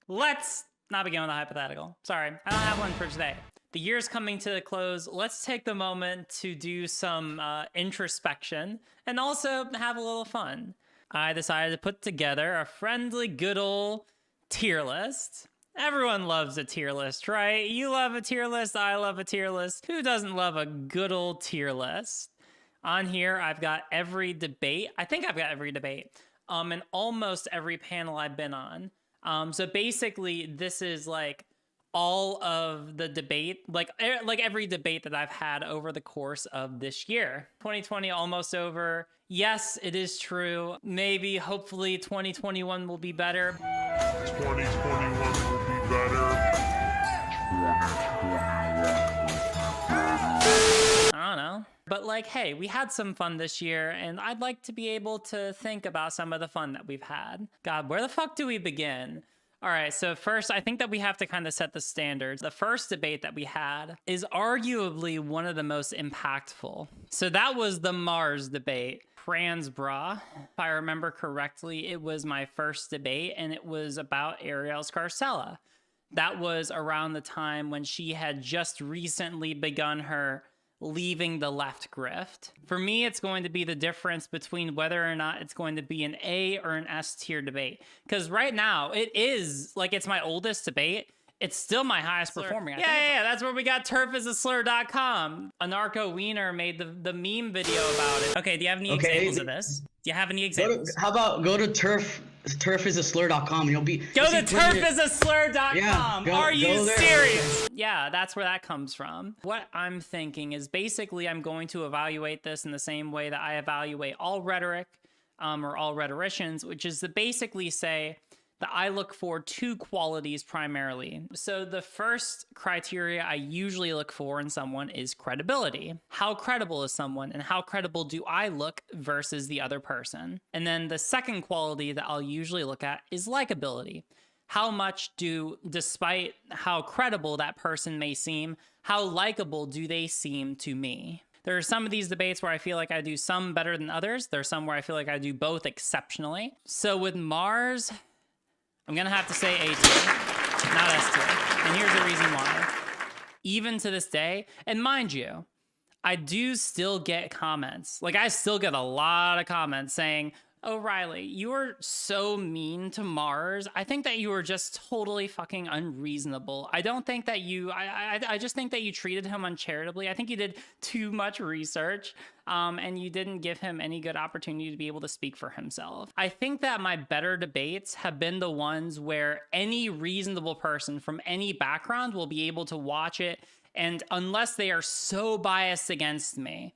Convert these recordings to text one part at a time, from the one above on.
let's not begin with a hypothetical. Sorry, I don't have one for today. The year's coming to a close. Let's take the moment to do some introspection and also have a little fun. I decided to put together a friendly, good old tier list. Everyone loves a tier list, right? You love a tier list, I love a tier list. Who doesn't love a good old tier list? On here, I've got every debate. I think I've got every debate. And almost every panel I've been on. So basically, this is like all of the debate, like every debate that I've had over the course of this year. 2020 almost over. Yes, it is true. Maybe, hopefully, 2021 will be better. 2021 will be better. I don't know. But like, hey, we had some fun this year, and I'd like to be able to think about some of the fun that we've had. God, where the fuck do we begin? All right, so first, I think that we have to kind of set the standards. The first debate that we had is arguably one of the most impactful. So that was the Mars debate. TransBruh, if I remember correctly, it was my first debate, and it was about Ariel Scarcella. That was around the time when she had just recently begun her leaving the left grift. For me, it's going to be the difference between whether or not it's going to be an A or an S tier debate. Because right now, it is, like, it's my oldest debate. It's still my highest performing. Yeah, that's where we got turfisaslur.com. Anarcho Wiener made the meme video about it. Okay, do you have any examples of this? Do you have any examples? How about go to turfisaslur.com and you'll be... Go to turfisaslur.com. Yeah, Are you there. serious? Yeah, that's where that comes from. What I'm thinking is basically I'm going to evaluate this in the same way that I evaluate all rhetoric or all rhetoricians, which is to basically say that I look for two qualities primarily. So the first criteria I usually look for in someone is credibility. How credible is someone, and how credible do I look versus the other person? And then the second quality that I'll usually look at is likability. How much despite how credible that person may seem, how likable do they seem to me? There are some of these debates where I feel like I do some better than others. There's some where I feel like I do both exceptionally. So with Mars, I'm gonna have to say A tier, not S tier. And here's the reason why. Even to this day, and mind you, I do still get comments. Like, I still get a lot of comments saying, oh, Riley, you are so mean to Mars. I think that you were just totally fucking unreasonable. I don't think that I just think that you treated him uncharitably. I think you did too much research and you didn't give him any good opportunity to be able to speak for himself. I think that my better debates have been the ones where any reasonable person from any background will be able to watch it, and unless they are so biased against me,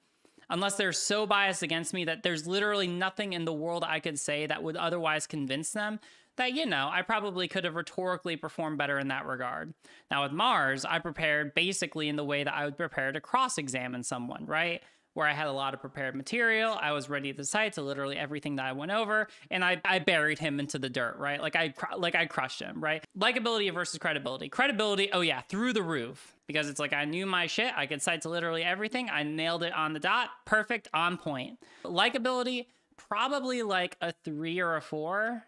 that there's literally nothing in the world I could say that would otherwise convince them, that, you know, I probably could have rhetorically performed better in that regard. Now with Mars, I prepared basically in the way that I would prepare to cross-examine someone, right? Where I had a lot of prepared material, I was ready to cite to literally everything that I went over, and I buried him into the dirt, right? Like I crushed him, right? Likability versus credibility. Credibility, oh yeah, through the roof. Because it's like I knew my shit, I could cite to literally everything, I nailed it on the dot, perfect, on point. Likability, probably like a 3 or a 4.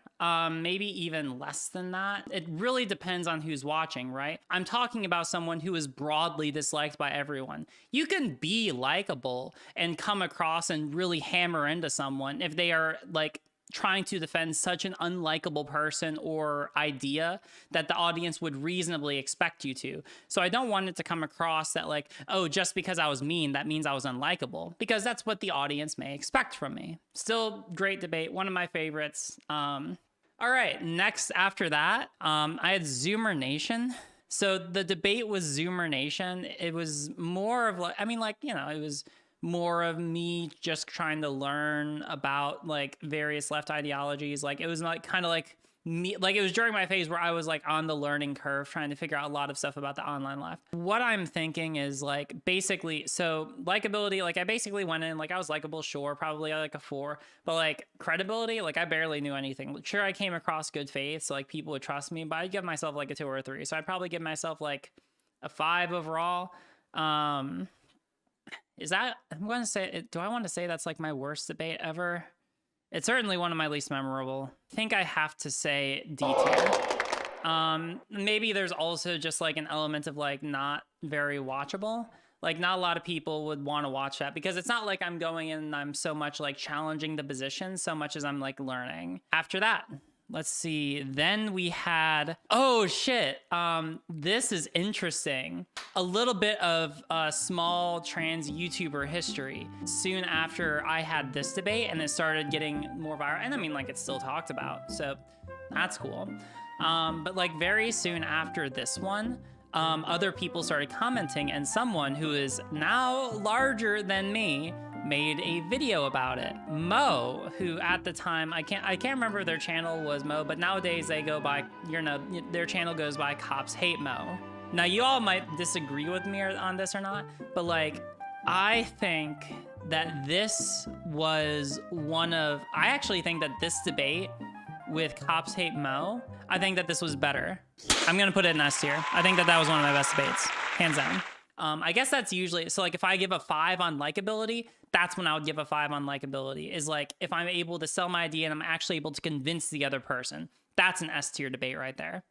Maybe even less than that. It really depends on who's watching, right? I'm talking about someone who is broadly disliked by everyone. You can be likable and come across and really hammer into someone if they are like trying to defend such an unlikable person or idea that the audience would reasonably expect you to. So I don't want it to come across that like, oh, just because I was mean, that means I was unlikable, because that's what the audience may expect from me. Still great debate, one of my favorites. All right, next after that, I had Zoomer Nation. So the debate was Zoomer Nation. It was more of like, I mean, like, you know, it was more of me just trying to learn about like various left ideologies. Like, it was like kind of like me, like it was during my phase where I was like on the learning curve trying to figure out a lot of stuff about the online left. What I'm thinking is like basically, so likability, like I basically went in like I was likable, sure, probably like a 4, but like credibility, like I barely knew anything. Sure, I came across good faith, so like people would trust me, but I'd give myself like a 2 or a 3. So I'd probably give myself like a 5 overall. Is that, I'm going to say, do I want to say that's like my worst debate ever? It's certainly one of my least memorable. I think I have to say D tier. Maybe there's also just like an element of like not very watchable. Like not a lot of people would want to watch that because it's not like I'm going in and I'm so much like challenging the position so much as I'm like learning. After that, let's see. Then we had, oh shit. This is interesting. A little bit of small trans YouTuber history. Soon after I had this debate and it started getting more viral, and I mean like it's still talked about, so that's cool. But like very soon after this one, other people started commenting, and someone who is now larger than me made a video about it. Moe, who at the time, I can't remember if their channel was Moe, but nowadays they go by, you know, their channel goes by CopsHateMoe. Now you all might disagree with me on this or not, but like, I think that this was I actually think that this debate with CopsHateMoe, I think that this was better. I'm gonna put it in S tier. I think that was one of my best debates, hands down. I guess that's usually, so like if I give a 5 on likability, that's when I would give a 5 on likability, is like if I'm able to sell my idea and I'm actually able to convince the other person. That's an S tier debate right there.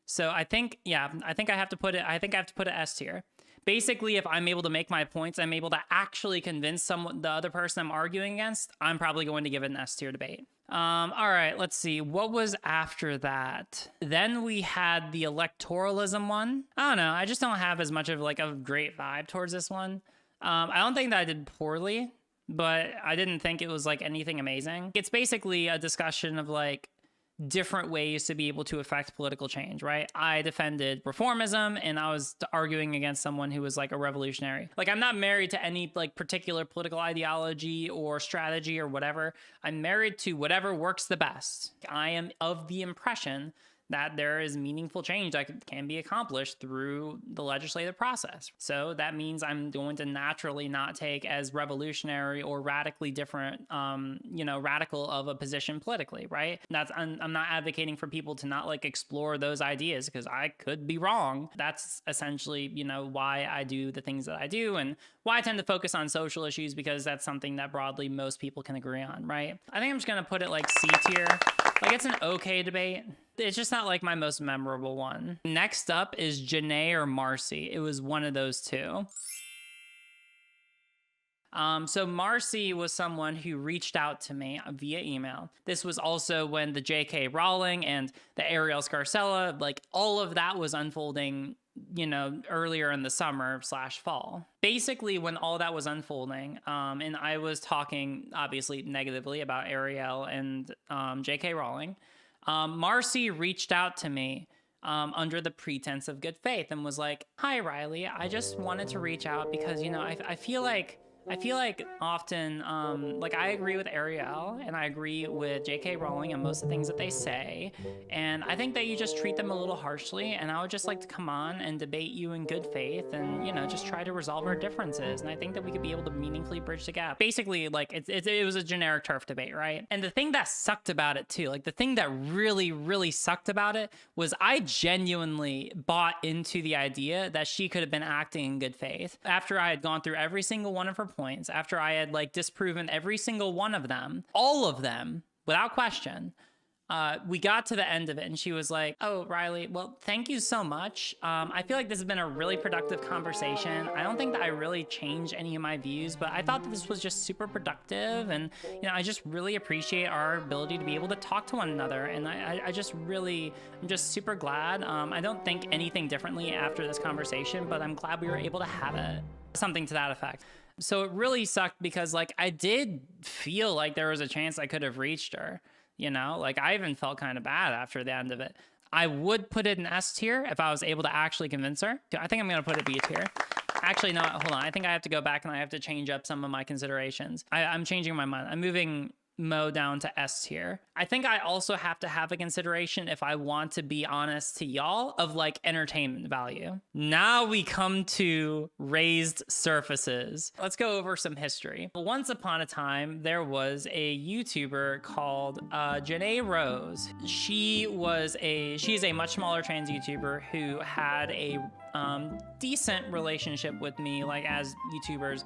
So I think, yeah, I think I have to put it S tier. Basically, if I'm able to make my points, I'm able to actually convince the other person I'm arguing against, I'm probably going to give it an S tier debate. All right, let's see. What was after that? Then we had the electoralism one. I don't know. I just don't have as much of like a great vibe towards this one. I don't think that I did poorly, but I didn't think it was like anything amazing. It's basically a discussion of like different ways to be able to affect political change, right? I defended reformism and I was arguing against someone who was like a revolutionary. Like I'm not married to any like particular political ideology or strategy or whatever. I'm married to whatever works the best. I am of the impression that there is meaningful change that can be accomplished through the legislative process. So that means I'm going to naturally not take as revolutionary or radically different, you know, radical of a position politically, right? I'm not advocating for people to not like explore those ideas because I could be wrong. That's essentially, you know, why I do the things that I do and why I tend to focus on social issues, because that's something that broadly most people can agree on, right? I think I'm just gonna put it like C tier. Like it's an okay debate. It's just not like my most memorable one. Next up is Janae or Marcy. It was one of those two. So Marcy was someone who reached out to me via email. This was also when the J.K. Rowling and the Ariel Scarcella, like all of that was unfolding, you know, earlier in the summer / fall. Basically, when all that was unfolding, and I was talking obviously negatively about Ariel and J.K. Rowling, Marcy reached out to me under the pretense of good faith and was like, "Hi, Riley, I just wanted to reach out because, you know, I feel like often, like I agree with Ariel and I agree with J.K. Rowling and most of the things that they say. And I think that you just treat them a little harshly. And I would just like to come on and debate you in good faith and, you know, just try to resolve our differences. And I think that we could be able to meaningfully bridge the gap." Basically, like it was a generic turf debate, right? And the thing that sucked about it too, like the thing that really, really sucked about it was I genuinely bought into the idea that she could have been acting in good faith. After I had gone through every single one of her points, after I had like disproven every single one of them, all of them, without question, we got to the end of it and she was like, "Oh, Riley, well, thank you so much. I feel like this has been a really productive conversation. I don't think that I really changed any of my views, but I thought that this was just super productive. And, you know, I just really appreciate our ability to be able to talk to one another. And I'm just super glad. I don't think anything differently after this conversation, but I'm glad we were able to have it." Something to that effect. So it really sucked because like I did feel like there was a chance I could have reached her, you know, like I even felt kind of bad after the end of it. I would put it in S tier if I was able to actually convince her. I think I'm going to put it B tier. Actually, no, hold on. I think I have to go back and I have to change up some of my considerations. I'm changing my mind. I'm moving Moe down to S tier. I think I also have to have a consideration, if I want to be honest to y'all, of like entertainment value. Now we come to raised surfaces. Let's go over some history. Once upon a time, there was a YouTuber called Janae Rose. She is a much smaller trans YouTuber who had a decent relationship with me, like as YouTubers,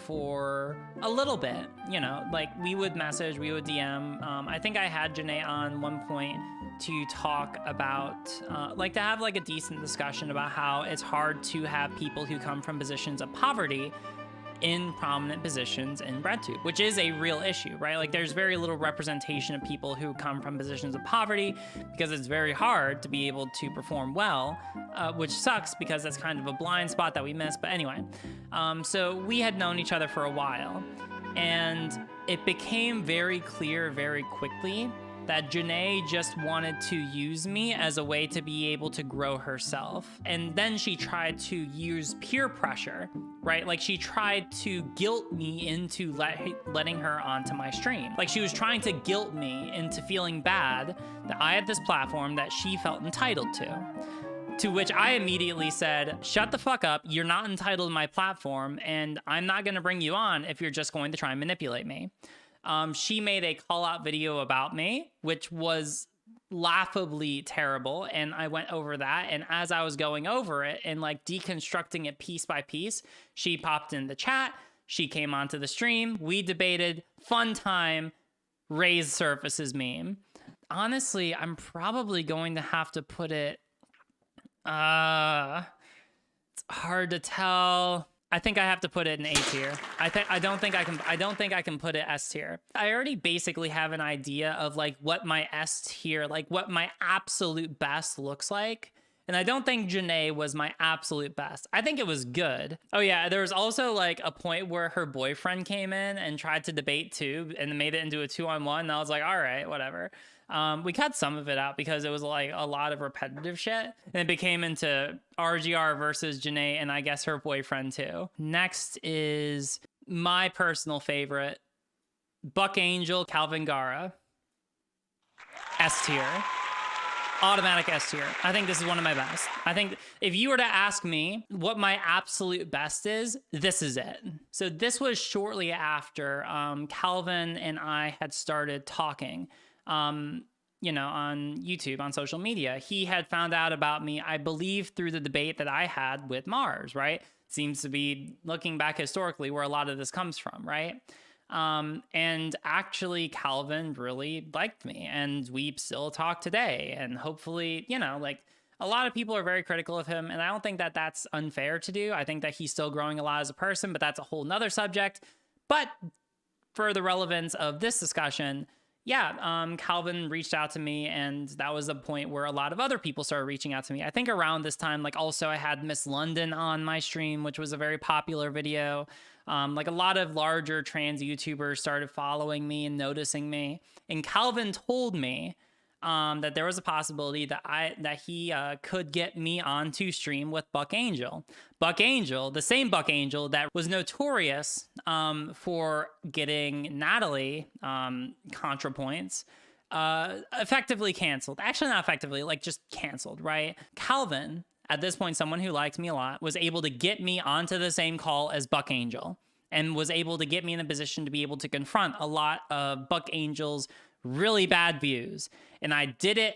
for a little bit, you know, like we would message, we would DM. I think I had Janae on one point to talk about, like to have like a decent discussion about how it's hard to have people who come from positions of poverty in prominent positions in BreadTube, which is a real issue, right? Like there's very little representation of people who come from positions of poverty because it's very hard to be able to perform well, which sucks because that's kind of a blind spot that we miss. But anyway, so we had known each other for a while, and it became very clear very quickly that Janae just wanted to use me as a way to be able to grow herself. And then she tried to use peer pressure, right? Like she tried to guilt me into letting her onto my stream. Like she was trying to guilt me into feeling bad that I had this platform that she felt entitled to. To which I immediately said, shut the fuck up, you're not entitled to my platform, and I'm not gonna bring you on if you're just going to try and manipulate me. She made a call-out video about me, which was laughably terrible, and I went over that, and as I was going over it and like deconstructing it piece by piece, she popped in the chat, she came onto the stream, we debated, fun time, raised surfaces meme. Honestly, I'm probably going to have to put it, it's hard to tell. I think I have to put it in A tier. I don't think I can put it S tier. I already basically have an idea of like what my S tier, like what my absolute best looks like. And I don't think Janae was my absolute best. I think it was good. Oh yeah, there was also like a point where her boyfriend came in and tried to debate too and made it into a 2-on-1. And I was like, all right, whatever. We cut some of it out because it was like a lot of repetitive shit, and it became into RGR versus Janae and I guess her boyfriend too. Next is my personal favorite, Buck Angel, Kalvin Garrah. S tier. Automatic S tier. I think this is one of my best. I think if you were to ask me what my absolute best is, this is it. So this was shortly after Kalvin and I had started talking. You know, on YouTube, on social media. He had found out about me, I believe, through the debate that I had with Mars, right? Seems to be, looking back historically, where a lot of this comes from, right? And actually, Kalvin really liked me, and we still talk today. And hopefully, you know, like, a lot of people are very critical of him, and I don't think that that's unfair to do. I think that he's still growing a lot as a person, but that's a whole nother subject. But for the relevance of this discussion, yeah, Kalvin reached out to me, and that was a point where a lot of other people started reaching out to me. I think around this time, like also I had Miss London on my stream, which was a very popular video. Like a lot of larger trans YouTubers started following me and noticing me. And Kalvin told me that there was a possibility that he could get me onto stream with Buck Angel. Buck Angel, the same Buck Angel that was notorious for getting Natalie ContraPoints effectively canceled. Actually, not effectively, like just canceled, right? Kalvin, at this point, someone who liked me a lot, was able to get me onto the same call as Buck Angel and was able to get me in a position to be able to confront a lot of Buck Angel's really bad views. And I did it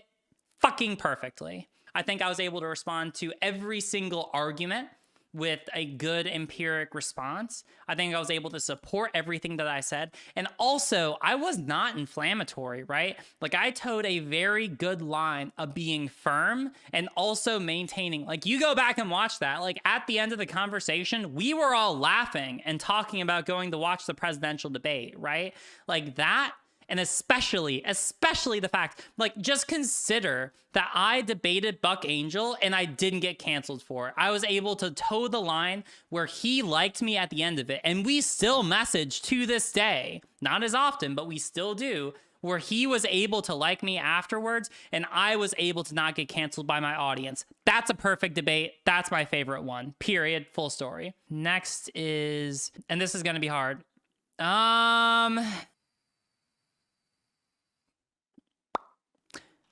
fucking perfectly. I think I was able to respond to every single argument with a good empiric response. I think I was able to support everything that I said. And also, I was not inflammatory, right? Like I towed a very good line of being firm and also maintaining, like you go back and watch that, like at the end of the conversation, we were all laughing and talking about going to watch the presidential debate, right? Like that. And especially the fact, like, just consider that I debated Buck Angel and I didn't get canceled for it. I was able to toe the line where he liked me at the end of it. And we still message to this day, not as often, but we still do, where he was able to like me afterwards and I was able to not get canceled by my audience. That's a perfect debate. That's my favorite one, period, full story. Next is, and this is going to be hard.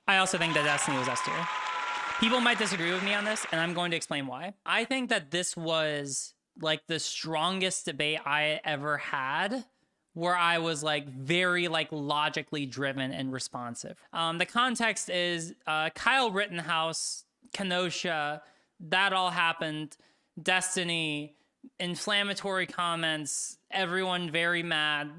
I also think that Destiny was S tier. People might disagree with me on this, and I'm going to explain why. I think that this was like the strongest debate I ever had, where I was like very like logically driven and responsive. The context is Kyle Rittenhouse, Kenosha, that all happened. Destiny, inflammatory comments, everyone very mad,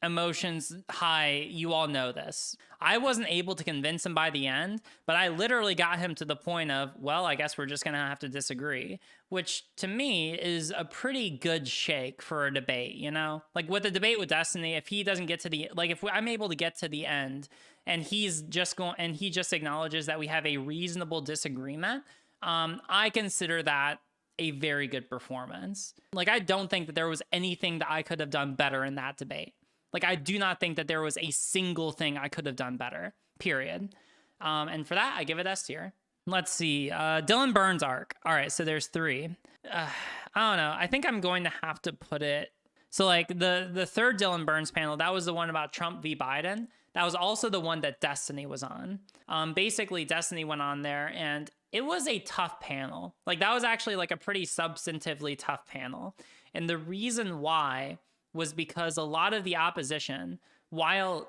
emotions high. You all know this. I wasn't able to convince him by the end, but I literally got him to the point of, well, I guess we're just going to have to disagree, which to me is a pretty good shake for a debate, you know? Like with the debate with Destiny, if he doesn't get to the, like if I'm able to get to the end and he's just going, and he just acknowledges that we have a reasonable disagreement, I consider that a very good performance. Like, I don't think that there was anything that I could have done better in that debate. Like, I do not think that there was a single thing I could have done better, period. And for that, I give it S tier. Let's see, Dylan Burns arc. All right, so there's 3. I don't know. I think I'm going to have to put it. So like the third Dylan Burns panel, that was the one about Trump v. Biden. That was also the one that Destiny was on. Basically, Destiny went on there and it was a tough panel. Like that was actually like a pretty substantively tough panel. And the reason why was because a lot of the opposition, while,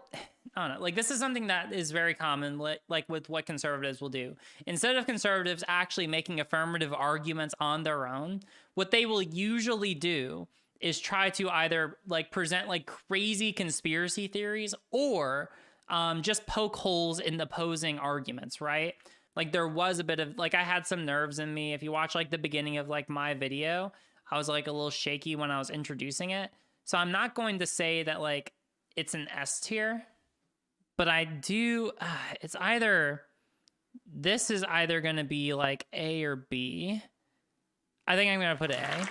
I don't know, like this is something that is very common, like with what conservatives will do. Instead of conservatives actually making affirmative arguments on their own, what they will usually do is try to either like present like crazy conspiracy theories or just poke holes in the opposing arguments, right? Like there was a bit of like, I had some nerves in me. If you watch like the beginning of like my video, I was like a little shaky when I was introducing it. So I'm not going to say that like it's an S tier, but I do, it's either, this is either going to be like A or B. I think I'm going to put A.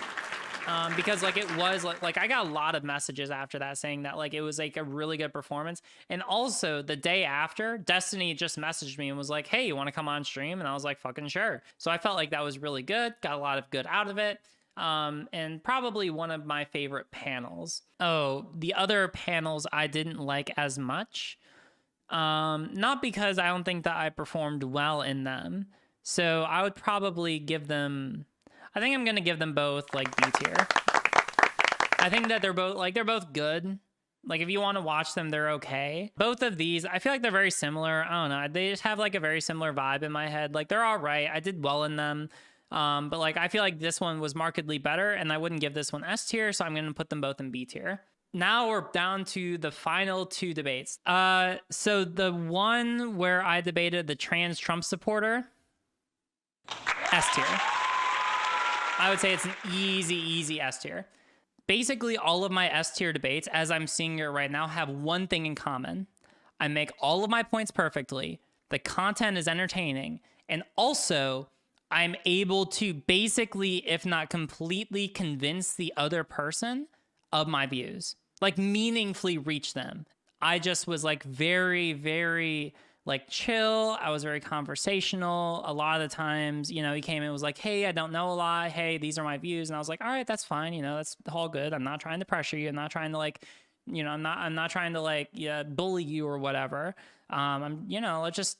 Because like it was like I got a lot of messages after that saying that like it was like a really good performance. And also the day after, Destiny just messaged me and was like, hey, you want to come on stream? And I was like, fucking sure. So I felt like that was really good, got a lot of good out of it. And probably one of my favorite panels. Oh, the other panels I didn't like as much. Not because I don't think that I performed well in them. So I would probably give them, I think I'm going to give them both like B tier. I think that they're both good. Like if you want to watch them, they're okay. Both of these, I feel like they're very similar. I don't know. They just have like a very similar vibe in my head. Like they're all right. I did well in them. But like, I feel like this one was markedly better and I wouldn't give this one S tier. So I'm going to put them both in B tier. Now we're down to the final 2 debates. So the one where I debated the trans Trump supporter, S tier. I would say it's an easy S tier. Basically, all of my S tier debates, as I'm seeing it right now, have one thing in common. I make all of my points perfectly. The content is entertaining. And also, I'm able to basically, if not completely, convince the other person of my views. Like, meaningfully reach them. I just was like very, very like chill. I was very conversational. A lot of the times, you know, he came in and was like, hey, I don't know a lot. Hey, these are my views. And I was like, all right, that's fine. You know, that's all good. I'm not trying to pressure you. I'm not trying to like, you know, I'm not trying to like, yeah, bully you or whatever. I'm, you know, let's just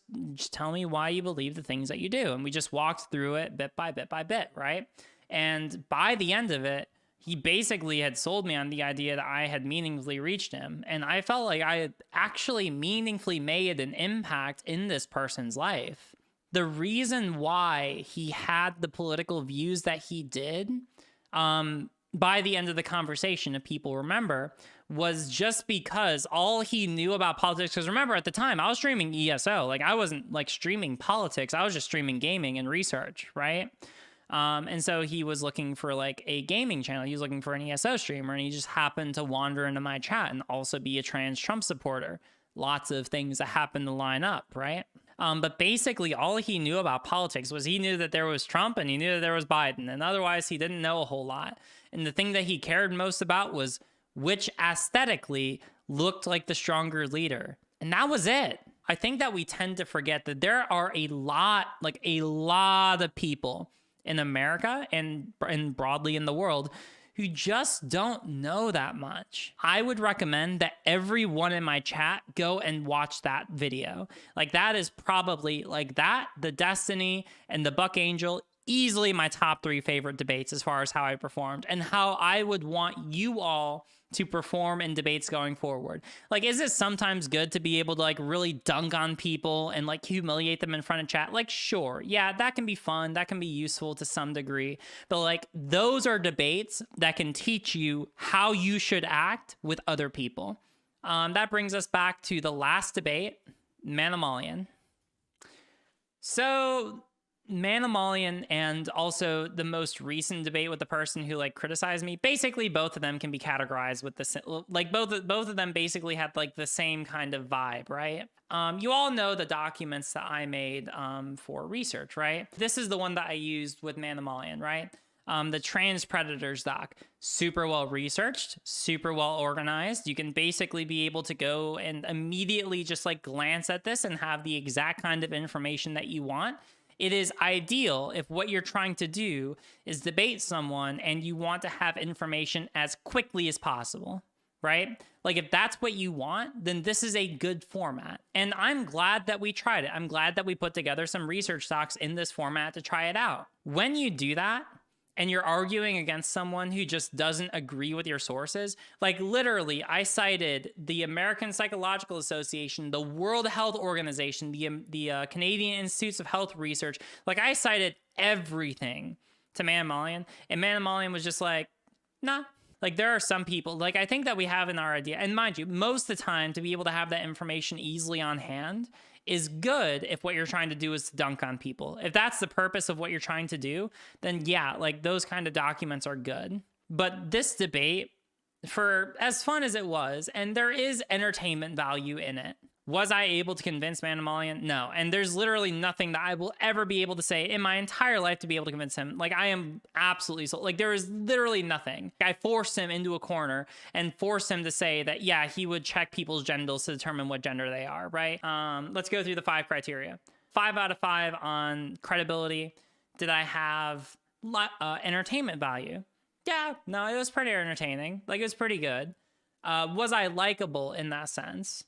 tell me why you believe the things that you do. And we just walked through it bit by bit by bit. Right. And by the end of it, he basically had sold me on the idea that I had meaningfully reached him. And I felt like I had actually meaningfully made an impact in this person's life. The reason why he had the political views that he did, by the end of the conversation, if people remember, was just because all he knew about politics, because remember at the time I was streaming ESO, like I wasn't like streaming politics, I was just streaming gaming and research, right? And so he was looking for like a gaming channel. He was looking for an ESO streamer and he just happened to wander into my chat and also be a trans Trump supporter. Lots of things that happened to line up, right? But basically all he knew about politics was he knew that there was Trump and he knew that there was Biden, and otherwise he didn't know a whole lot. And the thing that he cared most about was which aesthetically looked like the stronger leader. And that was it. I think that we tend to forget that there are a lot of people in America and broadly in the world who just don't know that much. I would recommend that everyone in my chat go and watch that video. Like that is probably like that, the Destiny and the Buck Angel, easily my top 3 favorite debates as far as how I performed and how I would want you all to perform in debates going forward. Like, is it sometimes good to be able to like really dunk on people and like humiliate them in front of chat? Like, sure, yeah, that can be fun, that can be useful to some degree, but like those are debates that can teach you how you should act with other people. That brings us back to the last debate, Manimalian. So Manimalian and also the most recent debate with the person who like criticized me, basically both of them can be categorized with the like both of them basically had like the same kind of vibe, right? You all know the documents that I made for research, right? This is the one that I used with Manimalian, right? The trans predators doc, super well researched, super well organized. You can basically be able to go and immediately just like glance at this and have the exact kind of information that you want. It is ideal if what you're trying to do is debate someone and you want to have information as quickly as possible, right? Like if that's what you want, then this is a good format. And I'm glad that we tried it. I'm glad that we put together some research docs in this format to try it out. When you do that, and you're arguing against someone who just doesn't agree with your sources, like literally, I cited the American Psychological Association, the World Health Organization, the Canadian Institutes of Health Research. Like I cited everything to Manimalian, and Manimalian was just like, nah. Like there are some people, like I think that we have in our idea, and mind you, most of the time to be able to have that information easily on hand is good if what you're trying to do is to dunk on people. If that's the purpose of what you're trying to do, then yeah, like those kind of documents are good. But this debate, for as fun as it was, and there is entertainment value in it, was I able to convince Manimalian? No. And there's literally nothing that I will ever be able to say in my entire life to be able to convince him. Like I am absolutely so, like there is literally nothing. I forced him into a corner and forced him to say that, yeah, he would check people's genitals to determine what gender they are, right? Let's go through the 5 criteria. 5 out of 5 on credibility. Did I have entertainment value? Yeah, no, it was pretty entertaining. Like it was pretty good. Was I likable in that sense?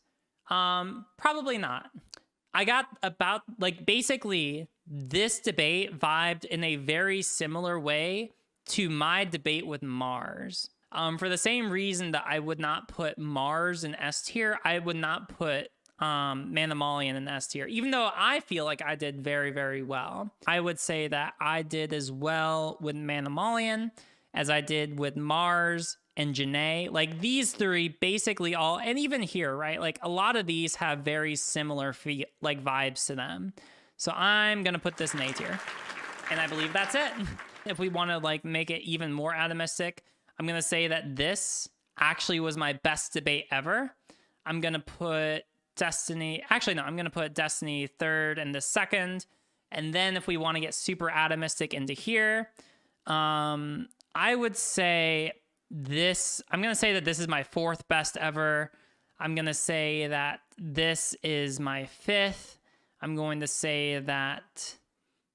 Probably not. I got about like basically this debate vibed in a very similar way to my debate with Mars. For the same reason that I would not put Mars in S tier, I would not put Manimalian in S tier, even though I feel like I did very, very well. I would say that I did as well with Manimalian as I did with Mars and Janae. Like these 3 basically all, and even here, right? Like a lot of these have very similar like vibes to them. So I'm gonna put this in A tier. And I believe that's it. If we wanna like make it even more atomistic, I'm gonna say that this actually was my best debate ever. I'm gonna put Destiny, actually no, I'm gonna put Destiny 3rd and the 2nd. And then if we wanna get super atomistic into here, I would say this, I'm going to say that this is my 4th best ever. I'm going to say that this is my 5th. I'm going to say that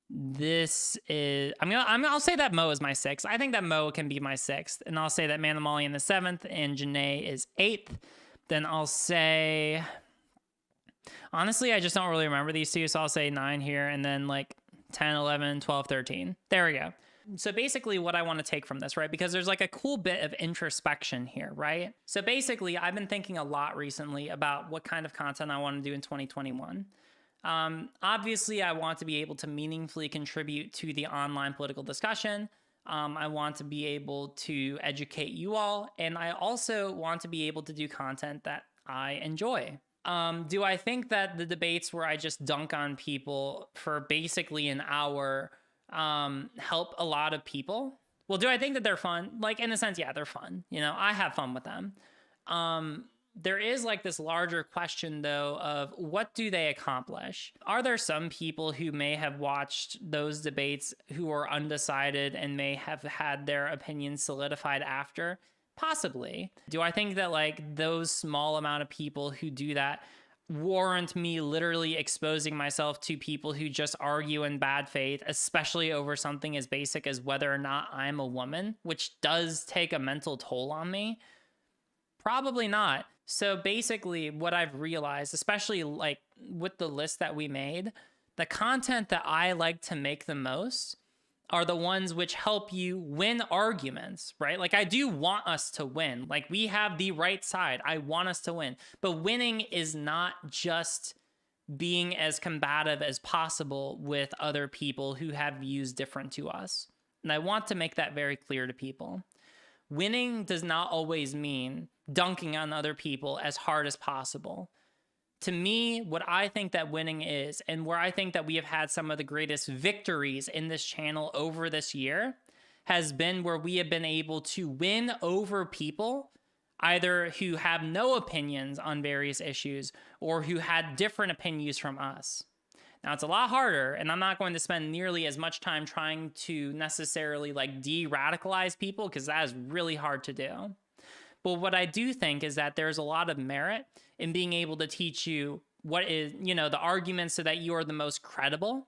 this is, I'll say that Moe is my 6th. I think that Moe can be my 6th. And I'll say that Manimalian is 7th and Janae is 8th. Then I'll say, honestly, I just don't really remember these 2. So I'll say 9 here and then like 10, 11, 12, 13. There we go. So basically what I want to take from this, right? Because there's like a cool bit of introspection here, right? So basically I've been thinking a lot recently about what kind of content I want to do in 2021. Obviously I want to be able to meaningfully contribute to the online political discussion. I want to be able to educate you all. And I also want to be able to do content that I enjoy. Do I think that the debates where I just dunk on people for basically an hour help a lot of people? Well, do I think that they're fun? Like in a sense, yeah, they're fun. You know, I have fun with them. There is like this larger question though of what do they accomplish? Are there some people who may have watched those debates who are undecided and may have had their opinions solidified after? Possibly. Do I think that like those small amount of people who do that warrant me literally exposing myself to people who just argue in bad faith, especially over something as basic as whether or not I'm a woman, which does take a mental toll on me? Probably not. So basically what I've realized, especially like with the list that we made, the content that I like to make the most are the ones which help you win arguments, right? Like, I do want us to win. Like, we have the right side. I want us to win. But winning is not just being as combative as possible with other people who have views different to us. And I want to make that very clear to people. Winning does not always mean dunking on other people as hard as possible. To me, what I think that winning is, and where I think that we have had some of the greatest victories in this channel over this year, has been where we have been able to win over people, either who have no opinions on various issues or who had different opinions from us. Now, it's a lot harder, and I'm not going to spend nearly as much time trying to necessarily like de-radicalize people, because that is really hard to do. But what I do think is that there's a lot of merit in being able to teach you what is, the arguments so that you are the most credible,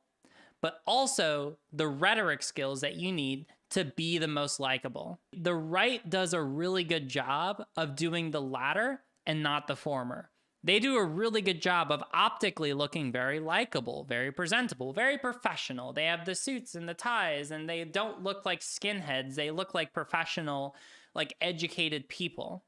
but also the rhetoric skills that you need to be the most likable. The right does a really good job of doing the latter and not the former. They do a really good job of optically looking very likable, very presentable, very professional. They have the suits and the ties, and they don't look like skinheads. They look like professional, like educated people.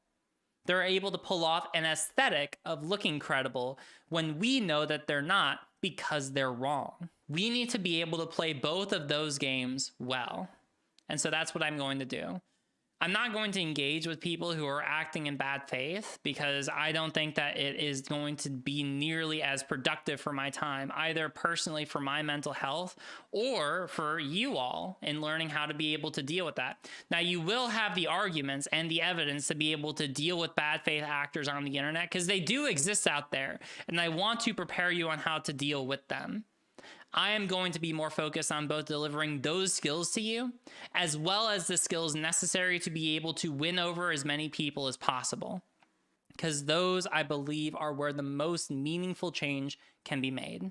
They're able to pull off an aesthetic of looking credible when we know that they're not, because they're wrong. We need to be able to play both of those games well. And so that's what I'm going to do. I'm not going to engage with people who are acting in bad faith, because I don't think that it is going to be nearly as productive for my time, either personally for my mental health or for you all in learning how to be able to deal with that. Now, you will have the arguments and the evidence to be able to deal with bad faith actors on the internet, because they do exist out there, and I want to prepare you on how to deal with them. I am going to be more focused on both delivering those skills to you, as well as the skills necessary to be able to win over as many people as possible. Because those, I believe, are where the most meaningful change can be made.